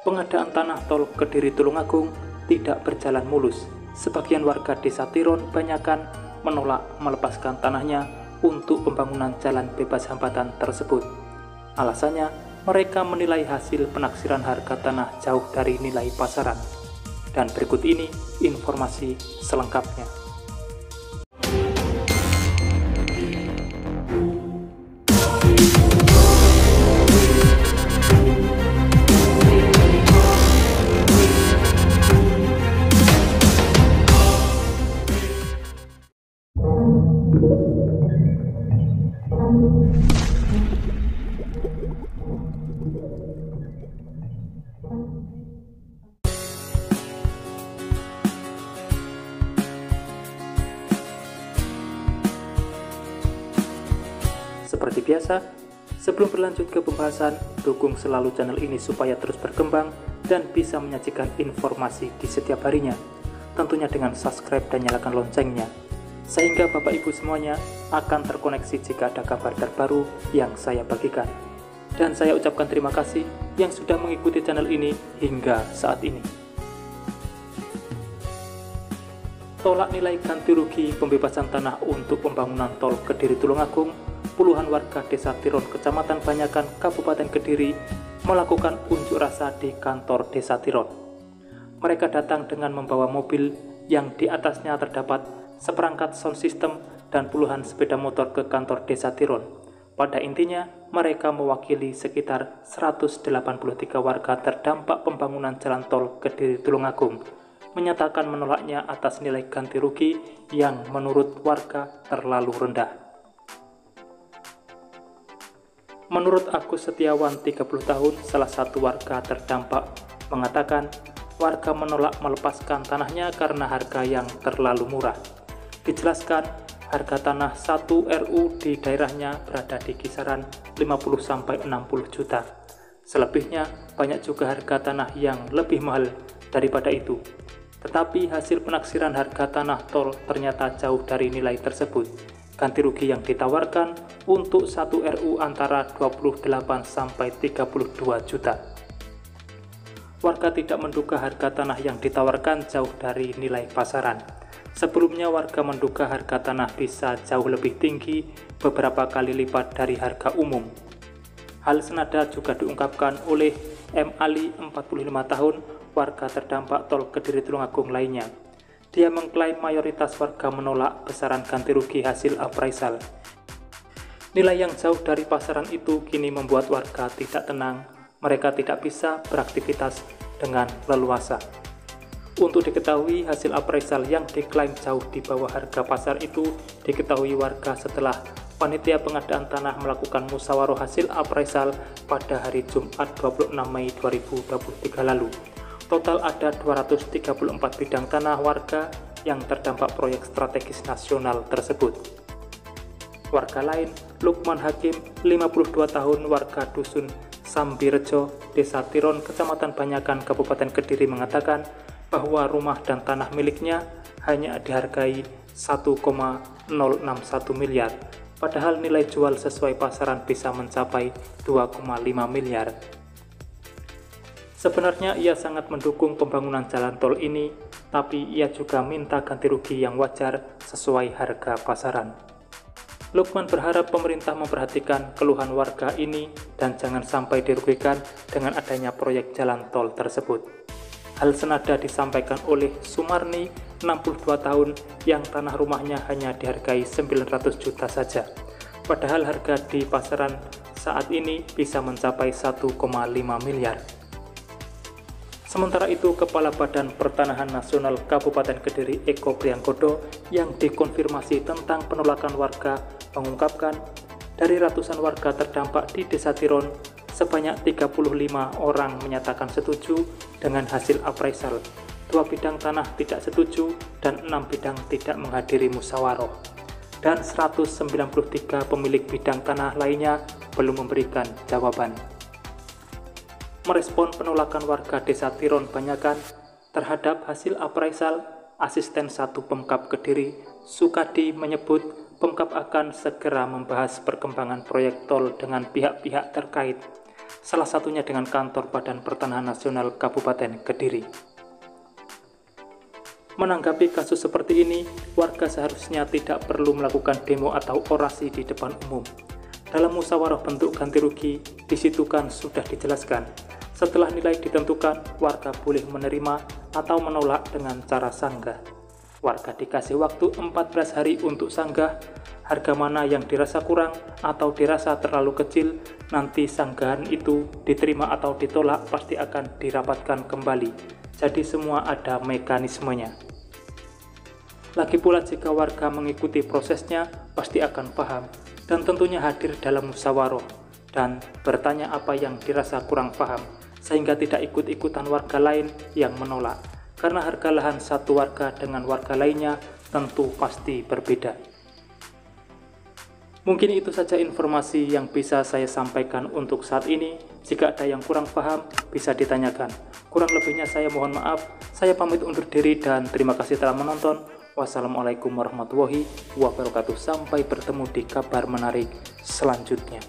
pengadaan tanah tol Kediri Tulungagung tidak berjalan mulus. Sebagian warga Desa Tiron Banyakan menolak melepaskan tanahnya untuk pembangunan jalan bebas hambatan tersebut. Alasannya, mereka menilai hasil penaksiran harga tanah jauh dari nilai pasaran. Dan berikut ini informasi selengkapnya. Seperti biasa, sebelum berlanjut ke pembahasan, dukung selalu channel ini supaya terus berkembang dan bisa menyajikan informasi di setiap harinya. Tentunya dengan subscribe dan nyalakan loncengnya, sehingga Bapak Ibu semuanya akan terkoneksi jika ada kabar terbaru yang saya bagikan. Dan saya ucapkan terima kasih yang sudah mengikuti channel ini hingga saat ini. Tolak nilai ganti rugi pembebasan tanah untuk pembangunan tol Kediri Tulungagung, puluhan warga Desa Tiron, Kecamatan Banyakan, Kabupaten Kediri melakukan unjuk rasa di kantor Desa Tiron. Mereka datang dengan membawa mobil yang di atasnya terdapat seperangkat sound system dan puluhan sepeda motor ke kantor Desa Tiron. Pada intinya, mereka mewakili sekitar 183 warga terdampak pembangunan jalan tol Kediri Tulungagung, menyatakan menolaknya atas nilai ganti rugi yang menurut warga terlalu rendah. Menurut Agus Setiawan, 30 tahun, salah satu warga terdampak, mengatakan warga menolak melepaskan tanahnya karena harga yang terlalu murah. Dijelaskan, harga tanah 1 RU di daerahnya berada di kisaran 50-60 juta. Selebihnya, banyak juga harga tanah yang lebih mahal daripada itu. Tetapi hasil penaksiran harga tanah tol ternyata jauh dari nilai tersebut. Ganti rugi yang ditawarkan untuk 1 RU antara 28-32 juta. Warga tidak menduga harga tanah yang ditawarkan jauh dari nilai pasaran. Sebelumnya warga menduga harga tanah bisa jauh lebih tinggi, beberapa kali lipat dari harga umum. Hal senada juga diungkapkan oleh M. Ali, 45 tahun, warga terdampak tol Kediri Tulungagung lainnya. Dia mengklaim mayoritas warga menolak besaran ganti rugi hasil appraisal. Nilai yang jauh dari pasaran itu kini membuat warga tidak tenang. Mereka tidak bisa beraktivitas dengan leluasa. Untuk diketahui, hasil appraisal yang diklaim jauh di bawah harga pasar itu diketahui warga setelah panitia pengadaan tanah melakukan musyawarah hasil appraisal pada hari Jumat 26 Mei 2023 lalu. Total ada 234 bidang tanah warga yang terdampak proyek strategis nasional tersebut. Warga lain, Lukman Hakim, 52 tahun, warga dusun Sambirejo, Desa Tiron, Kecamatan Banyakan, Kabupaten Kediri mengatakan bahwa rumah dan tanah miliknya hanya dihargai 1,061 miliar, padahal nilai jual sesuai pasaran bisa mencapai 2,5 miliar. Sebenarnya ia sangat mendukung pembangunan jalan tol ini, tapi ia juga minta ganti rugi yang wajar sesuai harga pasaran. Lukman berharap pemerintah memperhatikan keluhan warga ini dan jangan sampai dirugikan dengan adanya proyek jalan tol tersebut. Hal senada disampaikan oleh Sumarni, 62 tahun, yang tanah rumahnya hanya dihargai 900 juta saja, padahal harga di pasaran saat ini bisa mencapai 1,5 miliar. Sementara itu, Kepala Badan Pertanahan Nasional Kabupaten Kediri, Eko Prianggodo, yang dikonfirmasi tentang penolakan warga, mengungkapkan dari ratusan warga terdampak di Desa Tiron, sebanyak 35 orang menyatakan setuju dengan hasil appraisal, 2 bidang tanah tidak setuju, dan 6 bidang tidak menghadiri musyawarah. Dan 193 pemilik bidang tanah lainnya belum memberikan jawaban. Merespon penolakan warga Desa Tiron Banyakan terhadap hasil appraisal, Asisten 1 Pemkab Kediri, Sukadi, menyebut Pemkab akan segera membahas perkembangan proyek tol dengan pihak-pihak terkait. salah satunya dengan kantor Badan Pertanahan Nasional Kabupaten Kediri. Menanggapi kasus seperti ini, warga seharusnya tidak perlu melakukan demo atau orasi di depan umum. Dalam musyawarah bentuk ganti rugi, di situ kan sudah dijelaskan. Setelah nilai ditentukan, warga boleh menerima atau menolak dengan cara sanggah. Warga dikasih waktu 14 hari untuk sanggah. Harga mana yang dirasa kurang atau dirasa terlalu kecil, nanti sanggahan itu diterima atau ditolak pasti akan dirapatkan kembali. Jadi semua ada mekanismenya. Lagi pula jika warga mengikuti prosesnya, pasti akan paham dan tentunya hadir dalam musyawarah dan bertanya apa yang dirasa kurang paham, sehingga tidak ikut-ikutan warga lain yang menolak. Karena harga lahan satu warga dengan warga lainnya tentu pasti berbeda. Mungkin itu saja informasi yang bisa saya sampaikan untuk saat ini. Jika ada yang kurang paham, bisa ditanyakan. Kurang lebihnya saya mohon maaf. Saya pamit undur diri dan terima kasih telah menonton. Wassalamualaikum warahmatullahi wabarakatuh. Sampai bertemu di kabar menarik selanjutnya.